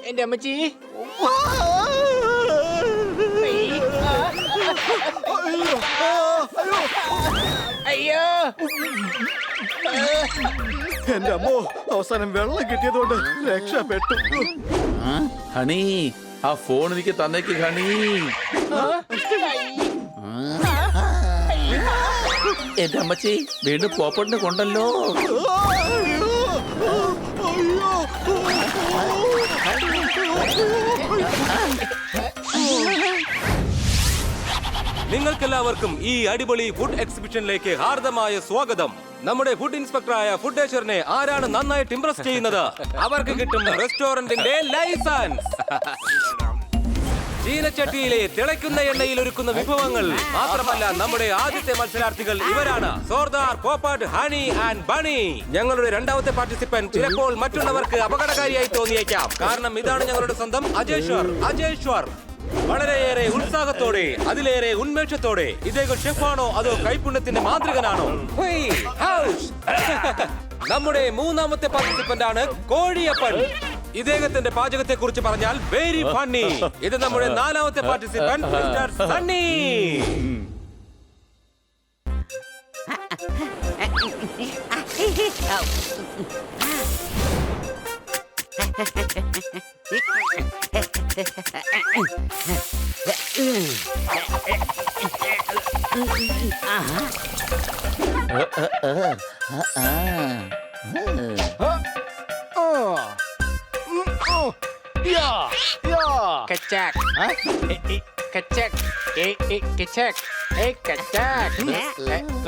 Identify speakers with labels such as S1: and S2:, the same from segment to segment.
S1: എന്റെ അമ്മച്ചി അയ്യോ
S2: എന്റെ അമ്മോ അവസാനം വെള്ളം കിട്ടിയതുകൊണ്ട് രക്ഷപ്പെട്ടു.
S3: ഹണി ആ ഫോൺ എനിക്ക് തന്നേക്ക് ഹണി. എന്റെ അമ്മച്ചി വീണ്ടും പോപ്പട്ടിനെ കൊണ്ടല്ലോ.
S4: നിങ്ങൾക്കെല്ലാവർക്കും ഈ അടിപൊളി ഫുഡ് എക്സിബിഷനിലേക്ക് ഹാർദമായ സ്വാഗതം. നമ്മുടെ ഫുഡ് ഇൻസ്പെക്ടറായ ഫുഡേശ്വറിനെ ആരാണ് നന്നായിട്ട് ഇംപ്രസ് ചെയ്യുന്നത് അവർക്ക് കിട്ടും റെസ്റ്റോറന്റിന്റെ ലൈസൻസ്. ചീനച്ചട്ടിയിലെ തിളയ്ക്കുന്ന എണ്ണയിൽ ഒരുക്കുന്ന വിഭവങ്ങൾ മാത്രമല്ല, നമ്മുടെ ആദ്യത്തെ മത്സരാർത്ഥികൾ ഇവരാണ്, സോർദാർ, പോപ്പട്ട്, ഹണി ആൻഡ് ബണി. ഞങ്ങളുടെ രണ്ടാമത്തെ പാർട്ടിസിപ്പന്റ് ചിലപ്പോൾ മറ്റുള്ളവർക്ക് അപകടകാരിയായി തോന്നിയേക്കാം, കാരണം ഇതാണ് ഞങ്ങളുടെ സ്വന്തം അജേശ്വർ. വളരെയേറെ ഉത്സാഹത്തോടെ, അതിലേറെ ഉന്മേഷത്തോടെ. ഇദ്ദേഹം ഷെഫാണോ അതോ കൈപുണ്യത്തിന്റെ മാന്ത്രികനാണോ? നമ്മുടെ മൂന്നാമത്തെ പാർട്ടിസിപ്പന്റ് ആണ് കോഴിയപ്പൻ. ഇദ്ദേഹത്തിന്റെ പാചകത്തെ കുറിച്ച് പറഞ്ഞാൽ വെരി ഫണ്ണി. ഇത് നമ്മുടെ നാലാമത്തെ പാർട്ടിസിപ്പന്റ് മിസ്റ്റർ സണ്ണി.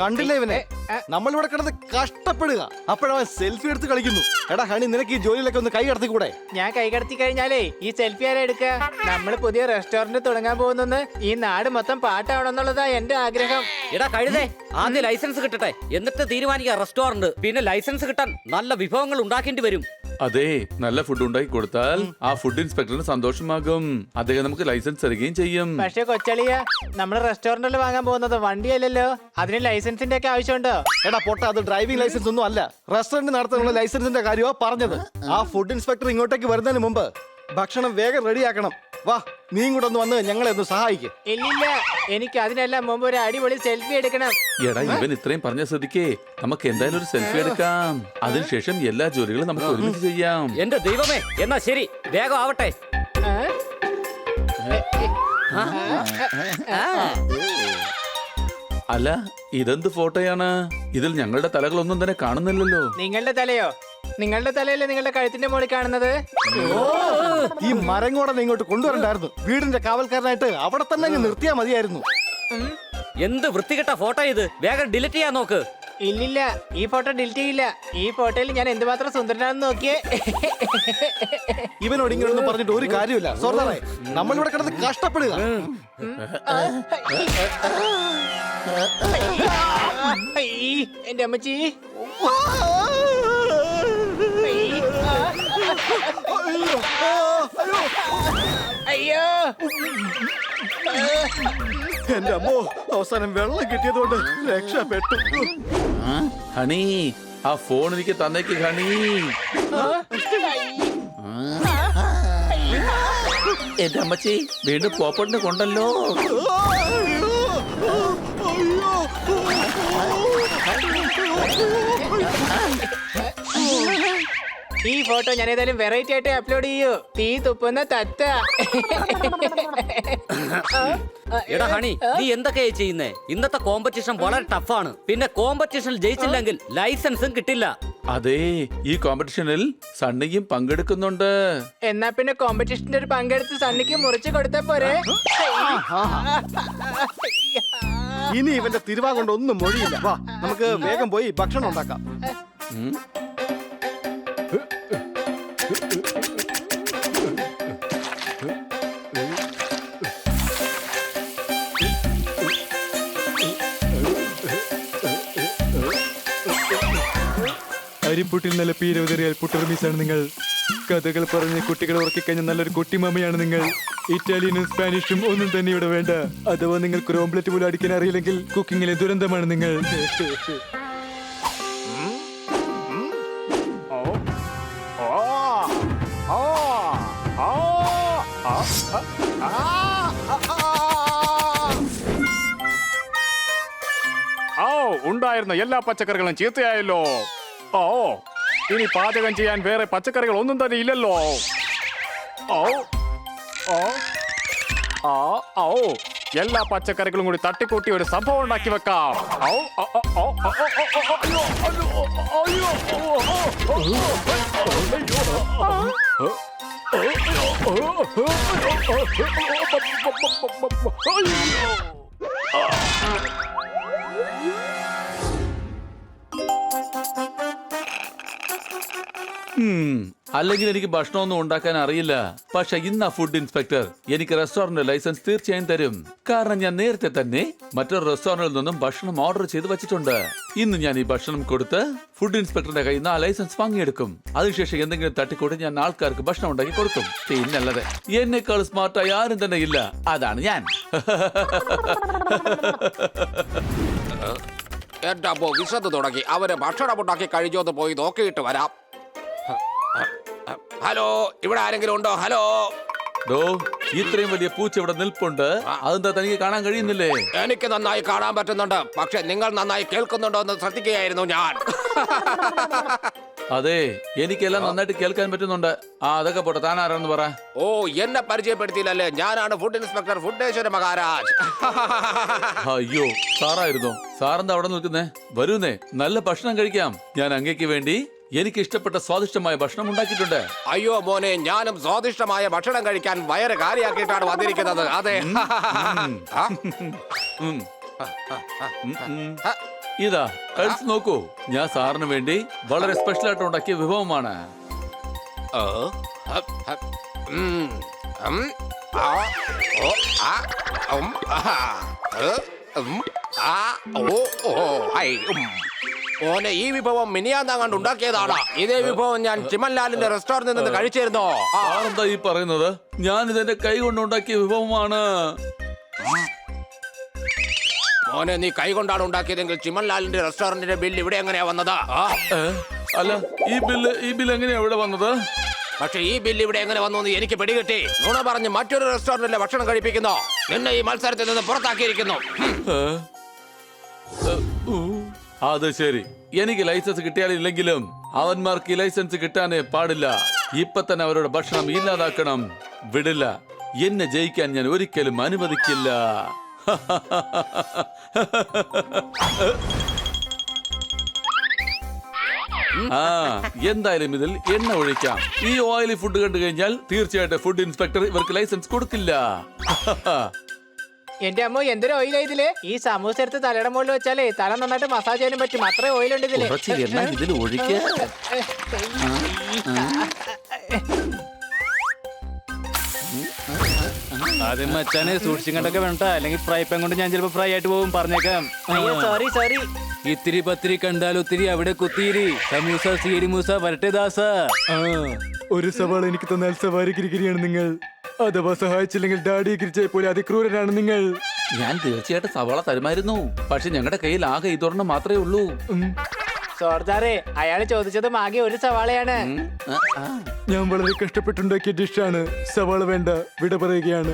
S2: കണ്ടില്ലേ ഇവനെ? നമ്മളിവിടെ കിടന്ന് കഷ്ടപ്പെടുക, അപ്പോഴവൻ സെൽഫി എടുത്ത് കളിക്കുന്നു. എടാ ഹണി, നിനക്ക് ഈ ജോലിയിലൊക്കെ ഒന്ന് കൈ കടത്തിക്കൂടെ?
S1: ഞാൻ കൈ കടത്തി കഴിഞ്ഞാലേ ഈ സെൽഫി ആരാ എടുക്കുക? നമ്മള് പുതിയ റെസ്റ്റോറന്റ് തുടങ്ങാൻ പോകുന്നെന്ന് ഈ നാട് മൊത്തം പാട്ടാവണമെന്നുള്ളതാ എന്റെ ആഗ്രഹം.
S5: എടാ കഴുതേ, ആദ്യം ലൈസൻസ് കിട്ടട്ടെ, എന്നിട്ട് തീരുമാനിക്കാം റെസ്റ്റോറന്റ്. പിന്നെ ലൈസൻസ് കിട്ടാൻ നല്ല വിഭവങ്ങൾ ഉണ്ടാക്കേണ്ടി വരും.
S3: അതെ, നല്ല ഫുഡ് ഉണ്ടാക്കി കൊടുത്താൽ ആ ഫുഡ് ഇൻസ്പെക്ടറിന് സന്തോഷമാകും. അദ്ദേഹം നമുക്ക് ലൈസൻസ് തരികയും ചെയ്യും.
S1: പക്ഷെ കൊച്ചളിയ, നമ്മള് റെസ്റ്റോറന്റിൽ വാങ്ങാൻ പോകുന്നത് വണ്ടിയല്ലല്ലോ, അതിന് ലൈസൻസിന്റെ ഒക്കെ ആവശ്യമുണ്ടോ?
S2: എടാ പൊട്ട, അത് ഡ്രൈവിംഗ് ലൈസൻസ് ഒന്നും അല്ല, റെസ്റ്റോറന്റ് നടത്താനുള്ള ലൈസൻസിന്റെ കാര്യമാ പറഞ്ഞത്. ആ ഫുഡ് ഇൻസ്പെക്ടർ ഇങ്ങോട്ടേക്ക് വരുന്നതിന് മുമ്പ് ഭക്ഷണം വേഗം റെഡിയാക്കണം. വാ, നീയും കൂടെ ഒന്ന് വന്ന് ഞങ്ങളെ ഒന്ന് സഹായിക്കും.
S1: ഇല്ലില്ല, എനിക്ക് അതിനെല്ലാം മുമ്പ് ഒരു അടിപൊളി സെൽഫി എടുക്കണം.
S3: എടാ, ഇവൻ ഇത്രയും പറഞ്ഞ സ്ഥിതിക്ക് നമുക്ക് എന്തായാലും ഒരു സെൽഫി എടുക്കാം. അതിനുശേഷം എല്ലാ ജോലികളും നമുക്ക് ഒരുമിച്ച് ചെയ്യാം.
S5: എന്റെ ദൈവമേ, എന്നാ ശരി, വേഗം ആവട്ടെ.
S3: അല്ല, ഇതെന്ത് ഫോട്ടോയാണ്? ഇതിൽ ഞങ്ങളുടെ തലകളൊന്നും തന്നെ കാണുന്നില്ലല്ലോ.
S1: നിങ്ങളുടെ തലയോ? നിങ്ങളുടെ തലയല്ലേ നിങ്ങളുടെ കഴുത്തിന്റെ മുകളിൽ കാണുന്നത്?
S2: ഈ മരം കൂടെ ഇങ്ങോട്ട് കൊണ്ടുവരണ്ടായിരുന്നു. വീടിന്റെ കാവൽക്കാരനായിട്ട് അവിടെ തന്നെ അങ്ങ് നിർത്തിയാ മതിയായിരുന്നു.
S5: എന്ത് വൃത്തികെട്ട ഫോട്ടോ ഇത്, വേഗം ഡിലീറ്റ് ചെയ്യാൻ നോക്ക്.
S1: ഇല്ലില്ല, ഈ ഫോട്ടോ ഡിലീറ്റ് ചെയ്യില്ല. ഈ ഫോട്ടോയിൽ ഞാൻ എന്തുമാത്രം സുന്ദരനാണെന്ന് നോക്കിയേ.
S2: ഇവനോട് ഇങ്ങനൊന്നും പറഞ്ഞിട്ട് ഒരു കാര്യമില്ല. സോർദാറേ, നമ്മളിവിടെ കിടന്ന് കഷ്ടപ്പെടുക.
S1: എന്റെ അമ്മച്ചി അയ്യോ,
S2: എന്റെ അമ്മോ അവസാനം വെള്ളം കിട്ടിയതുകൊണ്ട് രക്ഷപ്പെട്ടു.
S3: ഹണി, ആ ഫോൺ എനിക്ക് തന്നേക്ക് ഹണി. എന്റെ അമ്മച്ചി വീണ്ടും പോപ്പട്ടിനെ കൊണ്ടല്ലോ.
S1: ഈ ഫോട്ടോ ഞാൻ ഏതായാലും വെറൈറ്റി ആയിട്ട് അപ്ലോഡ് ചെയ്യൂ. തീ തുപ്പുന്ന തത്ത.
S5: എടാ ഹണി, നീ എന്തൊക്കെയാ ചെയ്യുന്നേ? ഇന്നത്തെ കോമ്പറ്റീഷൻ വളരെ ടഫാണ്. പിന്നെ കോമ്പറ്റീഷനിൽ ജയിച്ചില്ലെങ്കിൽ ലൈസൻസും കിട്ടില്ല.
S3: അതെ, ഈ കോമ്പറ്റീഷനിൽ സണ്ണിയും പങ്കെടുക്കുന്നുണ്ട്.
S1: എന്നാ പിന്നെ കോമ്പറ്റീഷന്റെ ഒരു പങ്കെടുത്ത് സണ്ണിക്ക് മുറിച്ച് കൊടുത്താ പോരെ?
S2: ഇനി ഇവന്റെ തിരുവാ കൊണ്ട് ഒന്നും മൊഴിയില്ല. വാ, നമുക്ക് വേഗം പോയി ഭക്ഷണം ഉണ്ടാക്കാം.
S6: അരിപ്പുട്ടിൽ നല്ല പീരവതറിയാൽ പുട്ടർമീസാണ് നിങ്ങൾ. കഥകൾ പറഞ്ഞ് കുട്ടികളെ ഉറക്കിക്കഴിഞ്ഞ നല്ലൊരു കുട്ടിമാമയാണ് നിങ്ങൾ. ഇറ്റാലിയനും സ്പാനിഷും ഒന്നും തന്നെ ഇവിടെ വേണ്ട. അഥവാ നിങ്ങൾക്ക് ഒരു ഓംലെറ്റ് പോലും അടിക്കാൻ അറിയില്ലെങ്കിൽ കുക്കിങ്ങിലെ ദുരന്തമാണ് നിങ്ങൾ.
S7: ഉണ്ടായിരുന്ന എല്ലാ പച്ചക്കറികളും ചീത്തയായല്ലോ. ഓ, ഇനി പാചകം ചെയ്യാൻ വേറെ പച്ചക്കറികൾ ഒന്നും തന്നെ ഇല്ലല്ലോ. ഓ ഓ ആ ഓ എല്ലാ പച്ചക്കറികളും കൂടി തട്ടിക്കൂട്ടി ഒരു സംഭവം ഉണ്ടാക്കി വെക്കാം. ഔ, ഓ, ഓ, ഓ, ഓ, ഓ, ഓ, ഓ, അയ്യോ, അയ്യോ, അയ്യോ, ഓ, ഓ, ഓ,
S3: അല്ലെങ്കിൽ എനിക്ക് ഭക്ഷണമൊന്നും ഉണ്ടാക്കാൻ അറിയില്ല. പക്ഷെ ഇന്ന് ആ ഫുഡ് ഇൻസ്പെക്ടർ എനിക്ക് റെസ്റ്റോറന്റ് ലൈസൻസ് തീർച്ചയായും തരും. കാരണം ഞാൻ നേരത്തെ തന്നെ മറ്റൊരു റെസ്റ്റോറന്റിൽ നിന്നും ഭക്ഷണം ഓർഡർ ചെയ്ത് വെച്ചിട്ടുണ്ട്. ഇന്ന് ഞാൻ ഈ ഭക്ഷണം കൊടുത്ത് ഫുഡ് ഇൻസ്പെക്ടറുടെ കയ്യിൽ നിന്ന് ആ ലൈസൻസ് വാങ്ങിയെടുക്കും. അതിനുശേഷം എന്തെങ്കിലും തട്ടിക്കൂട്ടി ഞാൻ ആൾക്കാർക്ക് ഭക്ഷണം ഉണ്ടാക്കി കൊടുക്കും. പിന്നല്ലത് എന്നെക്കാൾ സ്മാർട്ടായി ആരും തന്നെ ഇല്ല. അതാണ് ഞാൻ.
S4: എന്റെ അപ്പോ വിശന്ന് തുടങ്ങി. അവര് ഭക്ഷണം ഉണ്ടാക്കി കഴിഞ്ഞോന്ന് പോയി നോക്കിയിട്ട് വരാം. ഹലോ, ഇവിടെ ആരെങ്കിലും ഉണ്ടോ? ഹലോ.
S3: ഡോ, ഇത്രയും വലിയ പൂച്ച ഇവിടെ നിൽപ്പുണ്ട്. അതെന്താ തനിക്ക് കാണാൻ കഴിയുന്നില്ലേ?
S4: എനിക്ക് നന്നായി കാണാൻ പറ്റുന്നുണ്ട്. പക്ഷെ നിങ്ങൾ നന്നായി കേൾക്കുന്നുണ്ടോ എന്ന് ശ്രദ്ധിക്കുകയായിരുന്നു ഞാൻ.
S3: അതെ, എനിക്കെല്ലാം നന്നായിട്ട് കേൾക്കാൻ പറ്റുന്നുണ്ട്. അതൊക്കെ പോട്ടെ, താൻ ആരാണെന്ന് പറ.
S4: ഓ, എന്നെ പരിചയപ്പെടുത്തിയില്ലല്ലേ? ഞാനാണ് ഫുഡ് ഇൻസ്പെക്ടർ ഫുഡേശ്വര മഹാരാജ്.
S3: അയ്യോ, സാറായിരുന്നോ? സാറെന്താ അവിടെ നിൽക്കുന്നേ? വരൂന്നേ, നല്ല ഭക്ഷണം കഴിക്കാം. ഞാൻ അങ്ങേക്ക് വേണ്ടി എനിക്ക് ഇഷ്ടപ്പെട്ട സ്വാദിഷ്ടമായ ഭക്ഷണം ഉണ്ടാക്കിയിട്ടുണ്ട്.
S4: അയ്യോ മോനെ, ഞാനും സ്വാദിഷ്ടമായ ഭക്ഷണം കഴിക്കാൻ വയറ് കാലിയാക്കിയിട്ടാണ് വന്നിരിക്കുന്നത്. അതെ.
S3: ഇതാ കഴിച്ചു നോക്കൂ. ഞാൻ സാറിന് വേണ്ടി വളരെ സ്പെഷ്യൽ ആയിട്ട് ഉണ്ടാക്കിയ വിഭവമാണ്.
S4: മോനെ, ഈ വിഭവം മിനിയാന്നാങ്ങാണ്ട് ഉണ്ടാക്കിയതാണ്. ഇതേ വിഭവം ഞാൻ ചിമൻലാലിന്റെ റെസ്റ്റോറന്റിൽ നിന്ന് കഴിച്ചിരുന്നോ?
S3: സാറെന്താ ഈ പറയുന്നത്? ഞാൻ ഇതെന്റെ കൈ കൊണ്ട് ഉണ്ടാക്കിയ വിഭവമാണ്.
S4: മോനെ, നീ കൈ കൊണ്ടാണ് ഉണ്ടാക്കിയതെങ്കിൽ ചിമൻലാലിന്റെ റെസ്റ്റോറന്റിന്റെ ബില്ല് ഇവിടെ എങ്ങനെയാ വന്നത്?
S3: അല്ല, ഈ ബില്ല് എങ്ങനെയാ ഇവിടെ വന്നത്?
S4: പക്ഷെ ഈ ബില്ല് ഇവിടെ എങ്ങനെ വന്നു എന്ന് എനിക്ക് പിടികിട്ടി. നുണ പറഞ്ഞ് മറ്റൊരു റെസ്റ്റോറന്റിലെ ഭക്ഷണം കഴിപ്പിക്കുന്നു. നിന്നെ ഈ മത്സരത്തിൽ നിന്ന് പുറത്താക്കിയിരിക്കുന്നു.
S3: അത് ശരി. എനിക്ക് ലൈസൻസ് കിട്ടിയാലില്ലെങ്കിലും അവന്മാർക്ക് ഈ ലൈസൻസ് കിട്ടാനേ പാടില്ല. ഇപ്പൊ തന്നെ അവരുടെ ഭക്ഷണം ഇല്ലാതാക്കണം. വിടില്ല. എന്നെ ജയിക്കാൻ ഞാൻ ഒരിക്കലും അനുവദിക്കില്ല. എന്തായാലും ഇതിൽ എണ്ണ ഒഴിക്കാം. ഈ ഓയിലി ഫുഡ് കണ്ടു കഴിഞ്ഞാൽ തീർച്ചയായിട്ടും ഫുഡ് ഇൻസ്പെക്ടർ ഇവർക്ക് ലൈസൻസ് കൊടുക്കില്ല.
S1: എന്റെ അമ്മ എന്തൊരു ഓയിലാ ഇതില്. ഈ സമൂസ എടുത്ത് തലയുടെ മുകളിൽ വെച്ചാലേ തല നന്നായിട്ട് മസാജ് ചെയ്യാനും പറ്റും. അത്രയും ഓയിലുണ്ട് ഇതില്.
S3: കുറച്ച് എണ്ണ ഇതിൽ ഒഴിക്കുക.
S6: അത് മച്ചാനെ സൂക്ഷിച്ചും കണ്ടൊക്കെ വേണ്ട, അല്ലെങ്കിൽ ഫ്രൈ പാൻ കൊണ്ട് ഞാൻ ചിലപ്പോ ഫ്രൈ ആയിട്ട് പോകും. പറഞ്ഞേക്കാം.
S1: അയ്യോ, സോറി സോറി.
S6: ഇത്തിരി പത്തിരി കണ്ടാൽ ഒത്തിരി അവിടെ കുത്തിരി. സമൂസ സീരി മൂസ വരട്ടെ ദാസ. ഒരു സവാൾ എനിക്ക് തന്നാൽ സവാരി കിരികിരിയാണ് നിങ്ങൾ. അഥവാ സഹായിച്ചില്ലെങ്കിൽ ഡാഡി കിരിച്ചയെ പോലെ അതിക്രൂരനാണ് നിങ്ങൾ.
S3: ഞാൻ തീർച്ചയായിട്ടും സവാള തരുമായിരുന്നു. പക്ഷെ ഞങ്ങളുടെ കയ്യിൽ ആകെ ഇതൊരെണ്ണം മാത്രമേ ഉള്ളൂ.
S1: സോർദാറെ, അയാള് ചോദിച്ചതും ആകെ ഒരു സവാളയാണ്.
S6: ഞാൻ വളരെ കഷ്ടപ്പെട്ടുണ്ടാക്കിയ ഡിഷാണ്. സവാള വേണ്ട, വിട പറയുകയാണ്.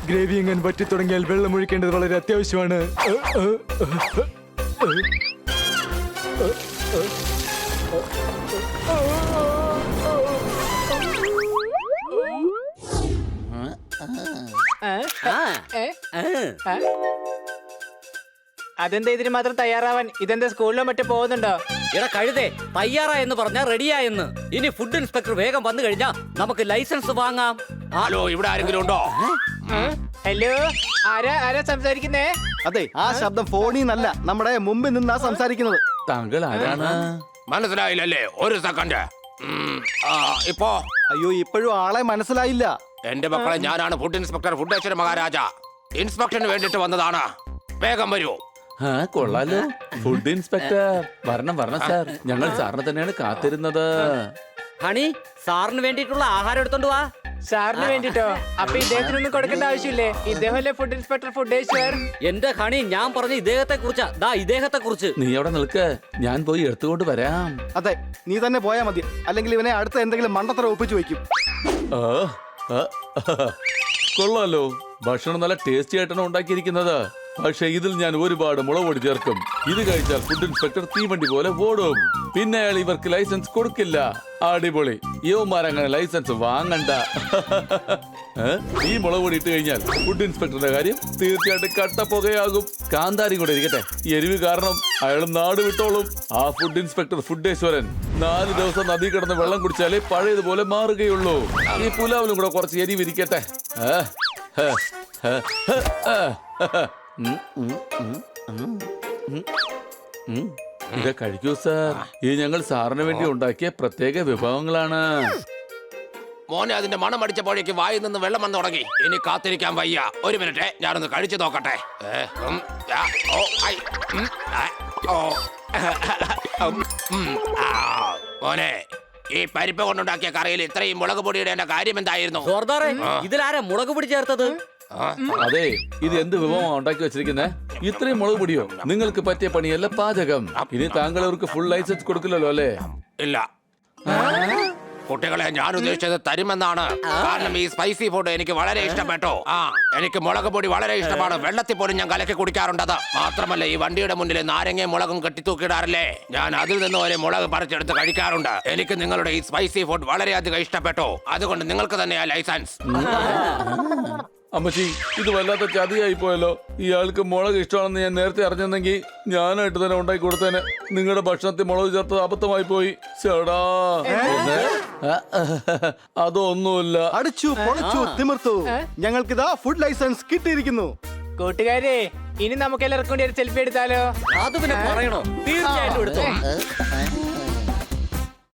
S6: ഗ്രേവി എങ്ങാൻ വറ്റി തുടങ്ങിയാൽ വെള്ളം ഒഴിക്കേണ്ടത് വളരെ അത്യാവശ്യമാണ്.
S1: അതെന്താ ഇതിന് മാത്രം തയ്യാറാവാൻ? ഇതെന്താ സ്കൂളിലോ മറ്റോ പോകുന്നുണ്ടോ?
S5: എടാ കഴുതേ, തയ്യാറാ എന്ന് പറഞ്ഞാ റെഡിയാ എന്ന്. ഇനി ഫുഡ് ഇൻസ്പെക്ടർ വേഗം വന്നു കഴിഞ്ഞാ നമുക്ക് ലൈസൻസ് വാങ്ങാം.
S4: ഹലോ, ഇവിടെ ആരെങ്കിലും ഉണ്ടോ?
S1: ഹലോ, ആരാ സംസാരിക്കുന്നേ?
S2: അതെ, ആ ശബ്ദം ഫോണിൽ നിന്നല്ല, നമ്മുടെ മുമ്പിൽ നിന്നാ സംസാരിക്കുന്നത്.
S3: താങ്കൾ ആരാണ്?
S4: മനസ്സിലായില്ലല്ലേ? ഒരു സെക്കൻഡ്. ഇപ്പോ
S2: അയ്യോ, ഇപ്പോഴും ആളെ മനസ്സിലായില്ല.
S4: എന്റെ മക്കളെ, ഞാനാണ് ഫുഡ് ഇൻസ്പെക്ടർ ഫുഡേശ്വര മഹാരാജ. ഇൻസ്പെക്ഷന് വേണ്ടിട്ട് വന്നതാണ്. വേഗം വരൂ.
S3: കൊള്ളാലോ, ഫുഡ് ഇൻസ്പെക്ടർ. വരണം സാർ. ഞങ്ങൾ സാറിനെ തന്നെയാണ് കാത്തിരുന്നത്.
S5: ഹണി, സാറിന് വേണ്ടിയിട്ടുള്ള ആഹാരം എടുത്തോണ്ട് വാ.
S1: സാറിന് വേണ്ടിട്ടോ? അപ്പൊ ഇദ്ദേഹത്തിനൊന്നും കൊടുക്കേണ്ട ആവശ്യമില്ലേ? ഇദ്ദേഹമല്ലേ ഫുഡ് ഇൻസ്പെക്ടർ ഫുഡേശ്വർ?
S5: എന്റെ ഹണി, ഞാൻ പറഞ്ഞ ഇദ്ദേഹത്തെ കുറിച്ചാ. ദാ ഇദ്ദേഹത്തെ കുറിച്ച്.
S3: നീ അവിടെ നിൽക്ക്, ഞാൻ പോയി എടുത്തുകൊണ്ട് വരാം.
S2: അതെ, നീ തന്നെ പോയാ മതി. അല്ലെങ്കിൽ ഇവനെ അടുത്ത എന്തെങ്കിലും മണ്ടത്തരം ഒപ്പിച്ചു വെക്കും.
S3: കൊള്ളാലോ, ഭക്ഷണം നല്ല ടേസ്റ്റി ആയിട്ടാണ് ഉണ്ടാക്കിയിരിക്കുന്നത്. പക്ഷെ ഇതിൽ ഞാൻ ഒരുപാട് മുളക് പൊടി ചേർക്കും. ഇത് കഴിച്ചാൽ ഫുഡ് ഇൻസ്പെക്ടർ തീവണ്ടി പോലെ ഓടും. പിന്നെ അയാൾ ഇവർക്ക് ലൈസൻസ് കൊടുക്കില്ല. അടിപൊളി, യുവമാരങ്ങനെ ലൈസൻസ് വാങ്ങണ്ട. ഈ മുളക് പൊടി ഇട്ട് കഴിഞ്ഞാൽ ഫുഡ് ഇൻസ്പെക്ടറുടെ കാര്യം തീർച്ചയായിട്ടും കട്ടപ്പുകയാകും. കാന്താരി കൂടെ ഇരിക്കട്ടെ, എരിവ് കാരണം അയാൾ നാട് വിട്ടോളും. ആ ഫുഡ് ഇൻസ്പെക്ടർ ഫുഡേശ്വരൻ 4 ദിവസം നദി കിടന്ന് വെള്ളം കുടിച്ചാലേ പഴയതുപോലെ മാറുകയുള്ളൂ. ഈ പുലാവിലും കൂടെ കുറച്ച് എരിവ് ഇരിക്കട്ടെ. ഇത് കഴിക്കൂ സാർ. ഇത് ഞങ്ങൾ സാറിന് വേണ്ടി ഉണ്ടാക്കിയ പ്രത്യേക വിഭവങ്ങളാണ്.
S4: മോനെ അതിന്റെ മണം അടിച്ചപ്പോഴേക്ക് വായിൽ നിന്ന് വെള്ളം വന്നു തുടങ്ങി. ഇനി കാത്തിരിക്കാൻ വയ്യ. ഒരു മിനിറ്റ്, ഞാനൊന്ന് കഴിച്ചു നോക്കട്ടെ. മോനെ, ഈ പരിപ്പ് കൊണ്ടുണ്ടാക്കിയ കറിയിൽ ഇത്രയും മുളക് പൊടിയുടെ കാര്യം എന്തായിരുന്നു?
S5: സോർദാറെ, ഇതിലാരാ മുളക് പൊടി ചേർത്തത്?
S3: അതെ, ഇത് എന്ത് വിഭവമാണ് ഉണ്ടാക്കി വെച്ചിരിക്കുന്നേ? ഇത്രയും മുളക് പൊടിയോ? നിങ്ങൾക്ക് പറ്റിയ പണിയല്ല പാചകം. ഇനി താങ്കൾ അവർക്ക് ഫുൾ ലൈസൻസ് കൊടുക്കില്ലല്ലോ അല്ലേ?
S4: ഇല്ല കുട്ടികളെ, ഞാൻ ഉദ്ദേശിച്ചത് തരുമെന്നാണ്. കാരണം ഈ സ്പൈസി ഫുഡ് എനിക്ക് വളരെ ഇഷ്ടപ്പെട്ടു. എനിക്ക് മുളക് പൊടി വളരെ ഇഷ്ടമാണ്. വെള്ളത്തിൽ പോലും ഞാൻ കലക്കി കുടിക്കാറുണ്ടത്. മാത്രമല്ല, ഈ വണ്ടിയുടെ മുന്നിൽ നാരങ്ങയും മുളകും കെട്ടിത്തൂക്കിയിടാറില്ലേ, ഞാൻ അതിൽ നിന്ന് ഒരു മുളക് പറിച്ചെടുത്ത് കഴിക്കാറുണ്ട്. എനിക്ക് നിങ്ങളുടെ ഈ സ്പൈസി ഫുഡ് വളരെയധികം ഇഷ്ടപ്പെട്ടു. അതുകൊണ്ട് നിങ്ങൾക്ക് തന്നെയാ ലൈസൻസ്.
S3: അമ്മച്ചി, ഇത് വല്ലാത്ത ചതിയായി പോയല്ലോ. ഇയാൾക്ക് മുളക് ഇഷ്ടമാണെന്ന് ഞാൻ നേരത്തെ അറിഞ്ഞെങ്കിൽ ഞാനായിട്ട് തന്നെ ഉണ്ടാക്കി കൊടുത്തേനെ. നിങ്ങളുടെ ഭക്ഷണത്തിൽ മുളക് ചേർത്തത് അബദ്ധമായി പോയി. ചേടാ, അതൊന്നുമില്ല.
S2: അടിച്ചു പൊളിച്ചു തിമിർത്തു. ഞങ്ങൾക്കിതാ ഫുഡ് ലൈസൻസ് കിട്ടിയിരിക്കുന്നു.
S1: കൂട്ടുകാരെ, ഇനി നമുക്ക് എല്ലാവർക്കും കൂടി ഒരു സെൽഫി എടുത്താലോ?
S5: അത് പിന്നെ പറയണോ? തീർച്ചയായിട്ടും എടുത്തോ.